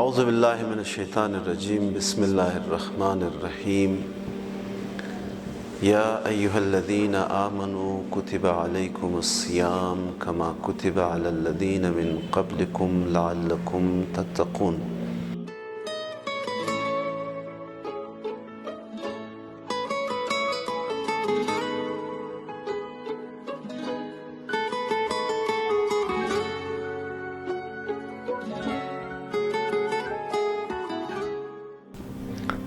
اعوذ باللہ من الشیطان الرجیم بسم اللہ الرحمن الرحیم یا ایہا الذین آمنوا کتب علیکم الصیام کما کتب علی الذین من قبلکم لعلکم تتقون۔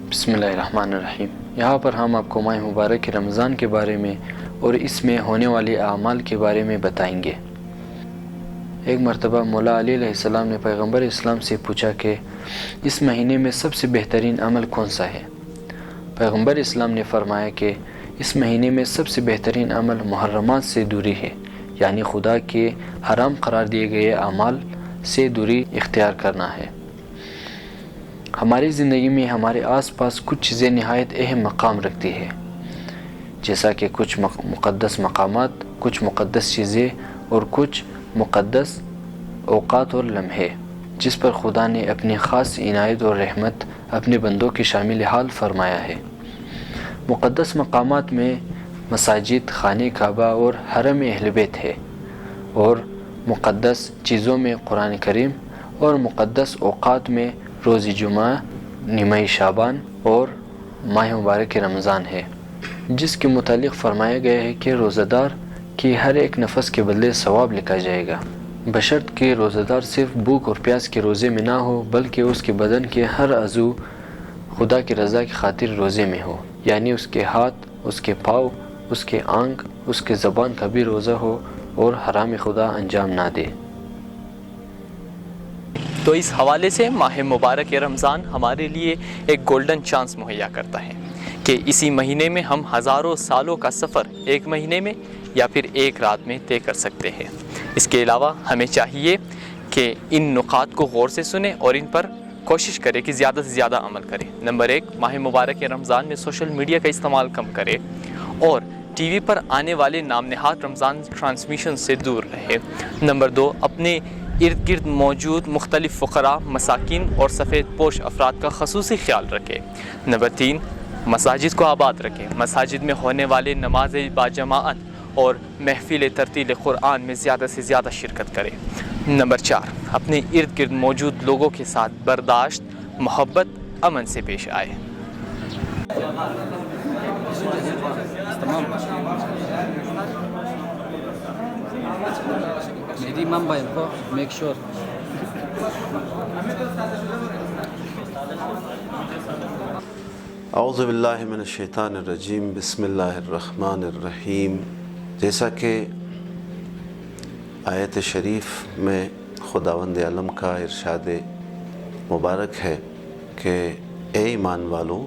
بسم اللہ الرحمن الرحیم۔ یہاں پر ہم آپ کو ماہ مبارک رمضان کے بارے میں اور اس میں ہونے والے اعمال کے بارے میں بتائیں گے۔ ایک مرتبہ مولا علی علیہ السلام نے پیغمبر اسلام سے پوچھا کہ اس مہینے میں سب سے بہترین عمل کون سا ہے؟ پیغمبر اسلام نے فرمایا کہ اس مہینے میں سب سے بہترین عمل محرمات سے دوری ہے، یعنی خدا کے حرام قرار دیے گئے اعمال سے دوری اختیار کرنا ہے۔ ہماری زندگی میں ہمارے آس پاس کچھ چیزیں نہایت اہم مقام رکھتی ہے، جیسا کہ کچھ مقدس مقامات، کچھ مقدس چیزیں اور کچھ مقدس اوقات اور لمحے جس پر خدا نے اپنی خاص عنایت اور رحمت اپنے بندوں کی شامل حال فرمایا ہے۔ مقدس مقامات میں مساجد، خانہ کعبہ اور حرم اہل بیت ہے، اور مقدس چیزوں میں قرآن کریم، اور مقدس اوقات میں روز جمعہ، نیمہ شعبان اور ماہ مبارک رمضان ہے، جس کے متعلق فرمایا گیا ہے کہ روزہ دار کی ہر ایک نفس کے بدلے ثواب لکھا جائے گا، بشرط کہ روزہ دار صرف بھوک اور پیاس کے روزے میں نہ ہو بلکہ اس کے بدن کے ہر عضو خدا کی رضا کی خاطر روزے میں ہو، یعنی اس کے ہاتھ، اس کے پاؤں، اس کے آنکھ، اس کے زبان کا بھی روزہ ہو اور حرام خدا انجام نہ دے۔ تو اس حوالے سے ماہ مبارک رمضان ہمارے لیے ایک گولڈن چانس مہیا کرتا ہے کہ اسی مہینے میں ہم ہزاروں سالوں کا سفر ایک مہینے میں یا پھر ایک رات میں طے کر سکتے ہیں۔ اس کے علاوہ ہمیں چاہیے کہ ان نکات کو غور سے سنیں اور ان پر کوشش کریں کہ زیادہ سے زیادہ عمل کریں۔ نمبر 1، ماہ مبارک رمضان میں سوشل میڈیا کا استعمال کم کریں اور ٹی وی پر آنے والے نام نہاد رمضان ٹرانسمیشن سے دور رہے۔ نمبر 2، اپنے ارد گرد موجود مختلف فقراء، مساکین اور سفید پوش افراد کا خصوصی خیال رکھیں۔ نمبر 3، مساجد کو آباد رکھیں۔ مساجد میں ہونے والے نماز باجماعت اور محفل ترتیل قرآن میں زیادہ سے زیادہ شرکت کریں۔ نمبر 4، اپنے ارد گرد موجود لوگوں کے ساتھ برداشت، محبت، امن سے پیش آئے۔ Jadi mambayan po, make sure. اعوذ باللہ من الشیطان الرجیم بسم اللہ الرحمن الرحیم۔ جیسا کہ آیت شریف میں خداوند عالم کا ارشاد مبارک ہے کہ اے ایمان والو،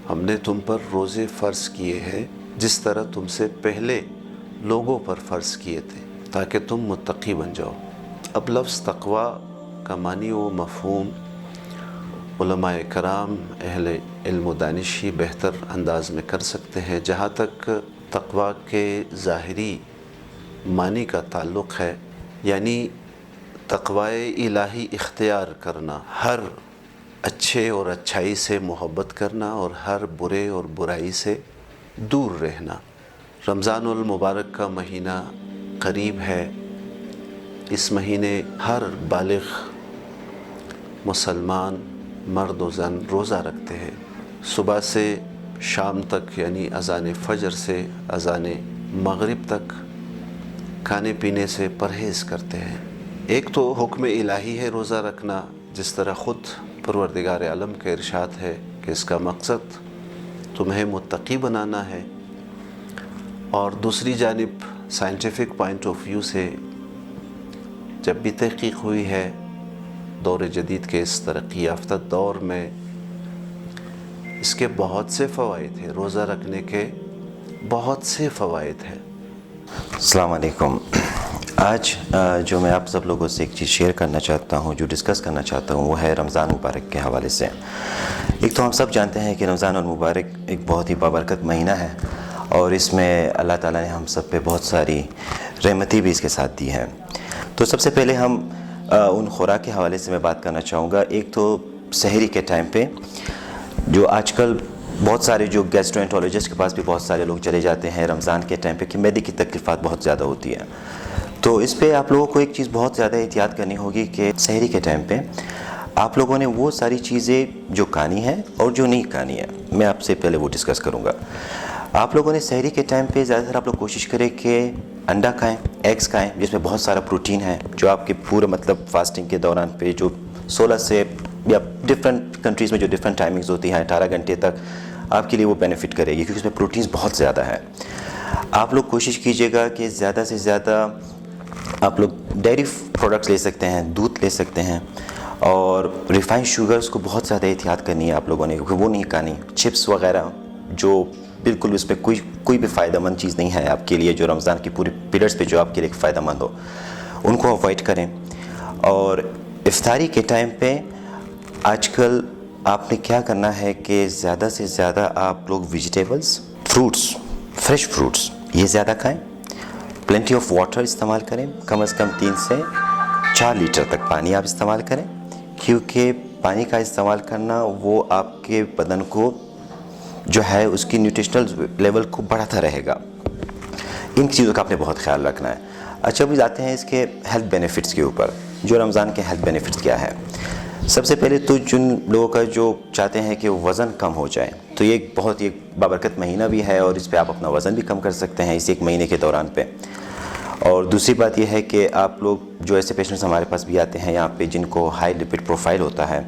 ہم نے تم پر روزے فرض کیے ہیں جس طرح تم سے پہلے لوگوں پر فرض کیے تھے تاکہ تم متقی بن جاؤ۔ اب لفظ تقوی کا معنی و مفہوم علماء کرام، اہل علم و دانش ہی بہتر انداز میں کر سکتے ہیں۔ جہاں تک تقوی کے ظاہری معنی کا تعلق ہے، یعنی تقوی الہی اختیار کرنا، ہر اچھے اور اچھائی سے محبت کرنا اور ہر برے اور برائی سے دور رہنا۔ رمضان المبارک کا مہینہ قریب ہے۔ اس مہینے ہر بالغ مسلمان مرد و زن روزہ رکھتے ہیں، صبح سے شام تک، یعنی اذان فجر سے اذان مغرب تک کھانے پینے سے پرہیز کرتے ہیں۔ ایک تو حکم الہی ہے روزہ رکھنا، جس طرح خود پروردگار عالم کا ارشاد ہے کہ اس کا مقصد تمہیں متقی بنانا ہے، اور دوسری جانب سائنٹیفک پوائنٹ آف ویو سے جب بھی تحقیق ہوئی ہے دور جدید کے اس ترقی یافتہ دور میں، اس کے بہت سے فوائد ہیں، روزہ رکھنے کے بہت سے فوائد ہیں۔ السلام علیکم۔ آج جو میں آپ سب لوگوں سے ایک چیز شیئر کرنا چاہتا ہوں، جو ڈسکس کرنا چاہتا ہوں، وہ ہے رمضان مبارک کے حوالے سے۔ ایک تو ہم سب جانتے ہیں کہ رمضان المبارک ایک بہت ہی بابرکت مہینہ ہے، اور اس میں اللہ تعالیٰ نے ہم سب پہ بہت ساری رحمتی بھی اس کے ساتھ دی ہے۔ تو سب سے پہلے ہم उन खुराक के हवाले से मैं बात करना चाहूँगा। एक तो सहरी के टाइम पे जो आजकल बहुत सारे जो गैस्ट्रोएंटरोलॉजिस्ट के पास भी बहुत सारे लोग चले जाते हैं रमज़ान के टाइम पे कि मैदे की तकलीफ़ात बहुत ज़्यादा होती है, तो इस पे आप लोगों को एक चीज़ बहुत ज़्यादा एहतियात करनी होगी कि सहरी के टाइम पे आप लोगों ने वो सारी चीज़ें जो खानी है और जो नहीं खानी है, मैं आपसे पहले वो डिस्कस करूँगा। आप लोगों ने सहरी के टाइम पे ज़्यादातर आप लोग कोशिश करें कि अंडा खाएं, एग्स खाएं, जिसमें बहुत सारा प्रोटीन है, जो आपके पूरे मतलब फास्टिंग के दौरान पे जो 16 से या डिफरेंट कंट्रीज़ में जो डिफरेंट टाइमिंग्स होती हैं 18 घंटे तक आपके लिए वो बेनिफिट करेगी, क्योंकि इसमें प्रोटीन्स बहुत ज़्यादा है। आप लोग कोशिश कीजिएगा कि ज़्यादा से ज़्यादा आप लोग डेयरी प्रोडक्ट्स ले सकते हैं, दूध ले सकते हैं, और रिफाइंड शुगर्स को बहुत ज़्यादा एहतियात करनी है आप लोगों ने, क्योंकि वो नहीं खानी। चिप्स वगैरह जो बिल्कुल उसमें कोई भी फ़ायदेमंद चीज़ नहीं है आपके लिए, जो रमज़ान की पूरी पीरियड्स पे जो आपके लिए फ़ायदेमंद हो, उनको अवॉइड करें। और इफ्तारी के टाइम पे आजकल आपने क्या करना है कि ज़्यादा से ज़्यादा आप लोग वेजिटेबल्स, फ्रूट्स, फ्रेश फ्रूट्स ये ज़्यादा खाएं, प्लेंटी ऑफ वाटर इस्तेमाल करें, कम से कम 3 से 4 लीटर तक पानी आप इस्तेमाल करें, क्योंकि पानी का इस्तेमाल करना वो आपके बदन को जो है उसकी न्यूट्रिशनल लेवल को बढ़ाता रहेगा। इन चीज़ों का आपने बहुत ख्याल रखना है। अच्छा, अभी आते हैं इसके हेल्थ बेनिफिट्स के ऊपर। जो रमज़ान के हेल्थ बेनिफिट्स क्या है? सबसे पहले तो जिन लोगों का जो चाहते हैं कि वज़न कम हो जाए, तो ये एक बहुत ही बाबरकत महीना भी है और इस पर आप अपना वज़न भी कम कर सकते हैं इस एक महीने के दौरान पे। और दूसरी बात यह है कि आप लोग जो ऐसे पेशेंट्स हमारे पास भी आते हैं यहाँ पे जिनको हाई लिपिड प्रोफाइल होता है,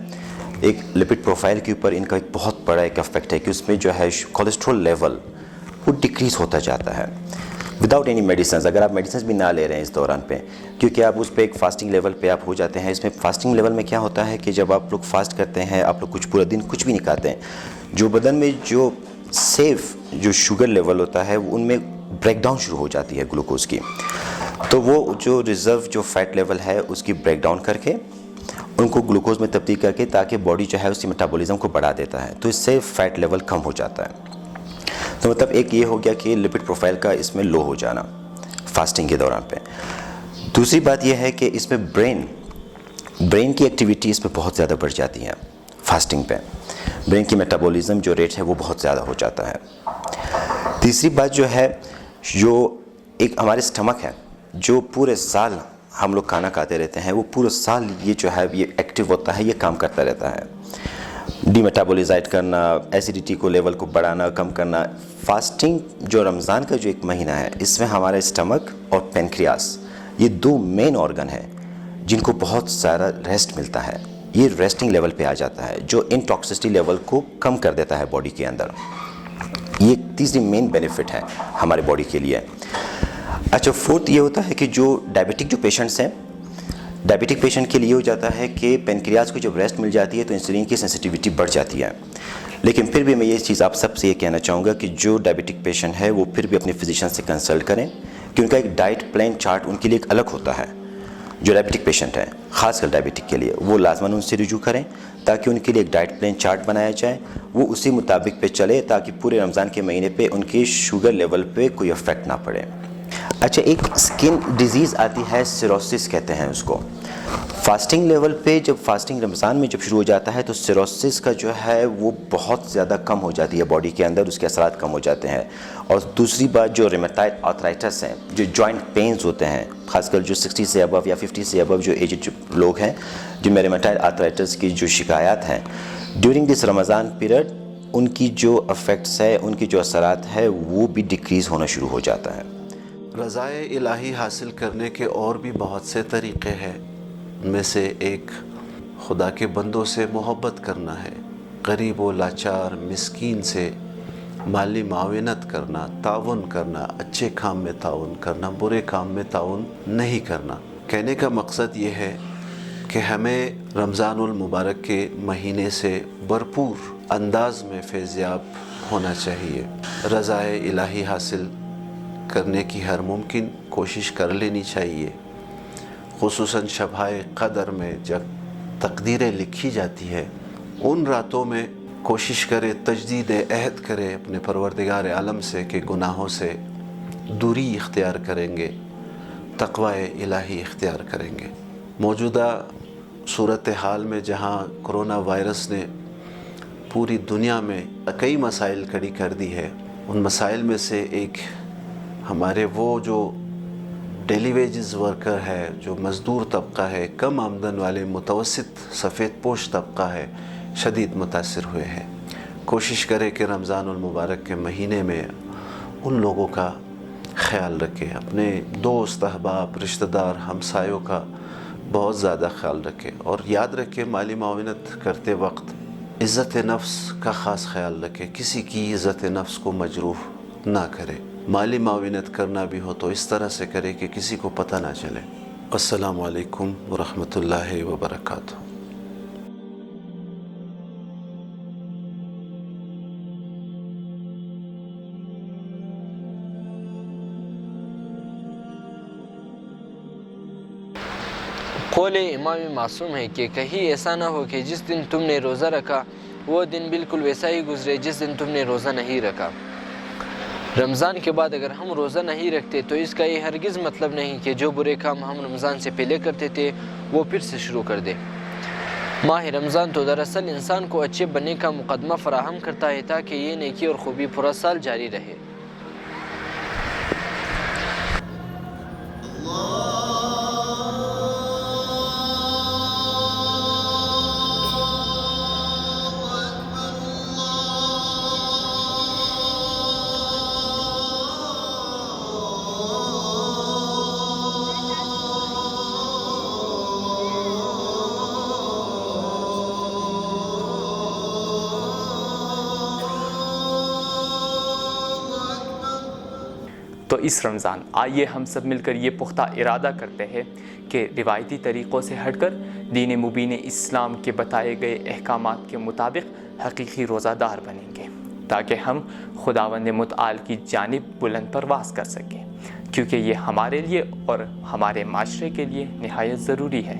एक लिपिड प्रोफाइल के ऊपर इनका एक बहुत बड़ा एक इफेक्ट है कि उसमें जो है कोलेस्ट्रॉल लेवल वो डिक्रीज़ होता जाता है विदाउट एनी मेडिसिन। अगर आप मेडिसिन भी ना ले रहे हैं इस दौरान पे, क्योंकि आप उस पर एक फास्टिंग लेवल पे आप हो जाते हैं। इसमें फास्टिंग लेवल में क्या होता है कि जब आप लोग फास्ट करते हैं, आप लोग कुछ पूरा दिन कुछ भी नहीं खाते हैं, जो बदन में जो सेफ जो शुगर लेवल होता है उनमें ब्रेकडाउन शुरू हो जाती है ग्लूकोज की, तो वो जो रिज़र्व जो फैट लेवल है उसकी ब्रेकडाउन करके उनको ग्लूकोज में तब्दील करके, ताकि बॉडी जो है उसकी मेटाबॉलिज्म को बढ़ा देता है, तो इससे फैट लेवल कम हो जाता है। तो मतलब एक ये हो गया कि लिपिड प्रोफाइल का इसमें लो हो जाना फास्टिंग के दौरान पे। दूसरी बात ये है कि इसमें ब्रेन की एक्टिविटी इसमें बहुत ज़्यादा बढ़ जाती है फास्टिंग पे। ब्रेन की मेटाबॉलिज्म जो रेट है वो बहुत ज़्यादा हो जाता है। तीसरी बात जो है, जो एक हमारे स्टमक है जो पूरे साल हम लोग खाना खाते रहते हैं, वो पूरे साल ये जो है ये एक्टिव होता है, ये काम करता रहता है, डीमेटाबोलाइज करना, एसिडिटी को लेवल को बढ़ाना, कम करना। फास्टिंग जो रमज़ान का जो एक महीना है, इसमें हमारे स्टमक और पेनक्रियास ये 2 मेन ऑर्गन है जिनको बहुत सारा रेस्ट मिलता है। ये रेस्टिंग लेवल पे आ जाता है जो इंटॉक्सिसिटी लेवल को कम कर देता है बॉडी के अंदर। ये तीसरी मेन बेनिफिट है हमारे बॉडी के लिए। अच्छा, फोर्थ ये होता है कि जो डायबिटिक जो पेशेंट्स हैं, डायबिटिक पेशेंट के लिए हो जाता है कि पेनक्रियाज को जब रेस्ट मिल जाती है तो इंसुलिन की सेंसिटिविटी बढ़ जाती है। लेकिन फिर भी मैं ये चीज़ आप सबसे ये कहना चाहूँगा कि जो डायबिटिक पेशेंट है वो फिर भी अपने फिजिशियन से कंसल्ट करें, कि उनका एक डाइट प्लान चार्ट उनके लिए एक अलग होता है। जो डायबिटिक पेशेंट है, ख़ासकर डायबिटिक के लिए, वो लाजमन उनसे रुजू करें ताकि उनके लिए एक डाइट प्लान चार्ट बनाया जाए, वो उसी मुताबिक पे चले ताकि पूरे रमज़ान के महीने पे उनकी शुगर लेवल पे कोई इफ़ेक्ट ना पड़े। अच्छा, एक स्किन डिजीज़ आती है, सिरोसिस कहते हैं उसको। फास्टिंग लेवल पे जब फास्टिंग रमज़ान में जब शुरू हो जाता है तो सिरोसिस का जो है वो बहुत ज़्यादा कम हो जाती है बॉडी के अंदर, उसके असरात कम हो जाते हैं। और दूसरी बात, जो रिमेटॉइड आर्थराइटिस हैं, जो जॉइंट पेन्स होते हैं, खासकर जो 60 से अबव या 50 से अबव जो एज लोग हैं जिनमें रिमेटॉइड आर्थराइटिस की जो शिकायत हैं, ड्यूरिंग दिस रमज़ान पीरियड उनकी जो अफेक्ट्स है, उनकी जो असरात है वो भी डिक्रीज़ होना शुरू हो जाता है। रज़ाए इलाही हासिल करने के और भी बहुत से तरीक़े हैं। उनमें से एक खुदा के बंदों से मोहब्बत करना है, गरीब व लाचार मिस्कीन से माली माविनत करना, ताउन करना, अच्छे काम में ताउन करना, बुरे काम में ताउन नहीं करना। कहने का मकसद ये है कि हमें रमज़ानुल मुबारक के महीने से भरपूर अंदाज में फैज़याब होना चाहिए। रज़ाए इलाही हासिल करने की हर मुमकिन कोशिश कर लेनी चाहिए। खुसूसन शब-ए क़दर में जब तकदीरें लिखी जाती है, उन रातों में कोशिश करे, तजदीद अहद करे अपने परवरदिगार आलम से कि गुनाहों से दूरी इख्तियार करेंगे, तक़वा इलाही इख्तियार करेंगे। موجودہ صورتحال میں جہاں کرونا وائرس نے پوری دنیا میں کئی مسائل کھڑی کر دی ہے، ان مسائل میں سے ایک ہمارے وہ جو ڈیلی ویجز ورکر ہے، جو مزدور طبقہ ہے، کم آمدن والے متوسط سفید پوش طبقہ ہے، شدید متاثر ہوئے ہیں۔ کوشش کرے کہ رمضان المبارک کے مہینے میں ان لوگوں کا خیال رکھے، اپنے دوست احباب رشتہ دار ہمسایوں کا بہت زیادہ خیال رکھے، اور یاد رکھے مالی معاونت کرتے وقت عزت نفس کا خاص خیال رکھے، کسی کی عزت نفس کو مجروح نہ کرے۔ مالی معاونت کرنا بھی ہو تو اس طرح سے کرے کہ کسی کو پتہ نہ چلے۔ السلام علیکم ورحمۃ اللہ وبرکاتہ۔ قول امام معصوم ہے کہ کہیں ایسا نہ ہو کہ جس دن تم نے روزہ رکھا وہ دن بالکل ویسا ہی گزرے جس دن تم نے روزہ نہیں رکھا۔ رمضان کے بعد اگر ہم روزہ نہیں رکھتے تو اس کا یہ ہرگز مطلب نہیں کہ جو برے کام ہم رمضان سے پہلے کرتے تھے وہ پھر سے شروع کر دیں۔ ماہ رمضان تو دراصل انسان کو اچھے بننے کا مقدمہ فراہم کرتا ہے تاکہ یہ نیکی اور خوبی پورا سال جاری رہے۔ تو اس رمضان آئیے ہم سب مل کر یہ پختہ ارادہ کرتے ہیں کہ روایتی طریقوں سے ہٹ کر دین مبین اسلام کے بتائے گئے احکامات کے مطابق حقیقی روزہ دار بنیں گے، تاکہ ہم خداوند متعال کی جانب بلند پرواز کر سکیں، کیونکہ یہ ہمارے لیے اور ہمارے معاشرے کے لیے نہایت ضروری ہے۔